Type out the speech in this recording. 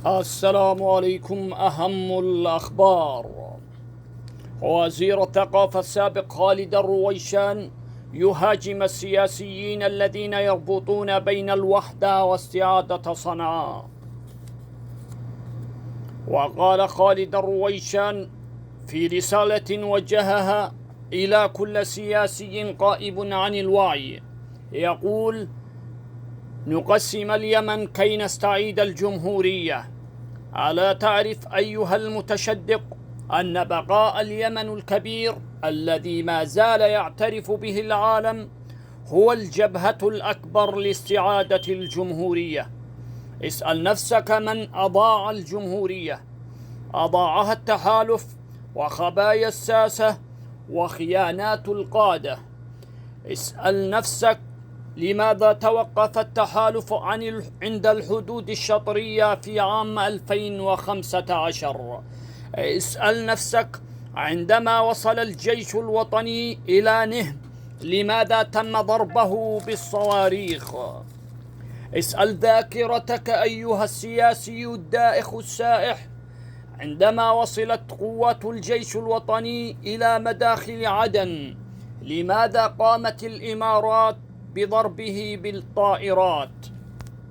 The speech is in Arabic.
السلام عليكم. أهم الأخبار: وزير الثقافة السابق خالد الرويشان يهاجم السياسيين الذين يربطون بين الوحدة واستعادة صنعاء. وقال خالد الرويشان في رسالة وجهها إلى كل سياسي غائب عن الوعي، يقول: نقسم اليمن كي نستعيد الجمهورية. ألا تعرف أيها المتشدق أن بقاء اليمن الكبير الذي ما زال يعترف به العالم هو الجبهة الأكبر لاستعادة الجمهورية؟ اسأل نفسك من أضاع الجمهورية. أضاعها التحالف وخبايا الساسة وخيانات القادة. اسأل نفسك لماذا توقف التحالف عند الحدود الشطرية في عام 2015؟ اسأل نفسك عندما وصل الجيش الوطني إلى نهم لماذا تم ضربه بالصواريخ؟ اسأل ذاكرتك أيها السياسي الدائخ السائح عندما وصلت قوات الجيش الوطني إلى مداخل عدن لماذا قامت الإمارات بضربه بالطائرات؟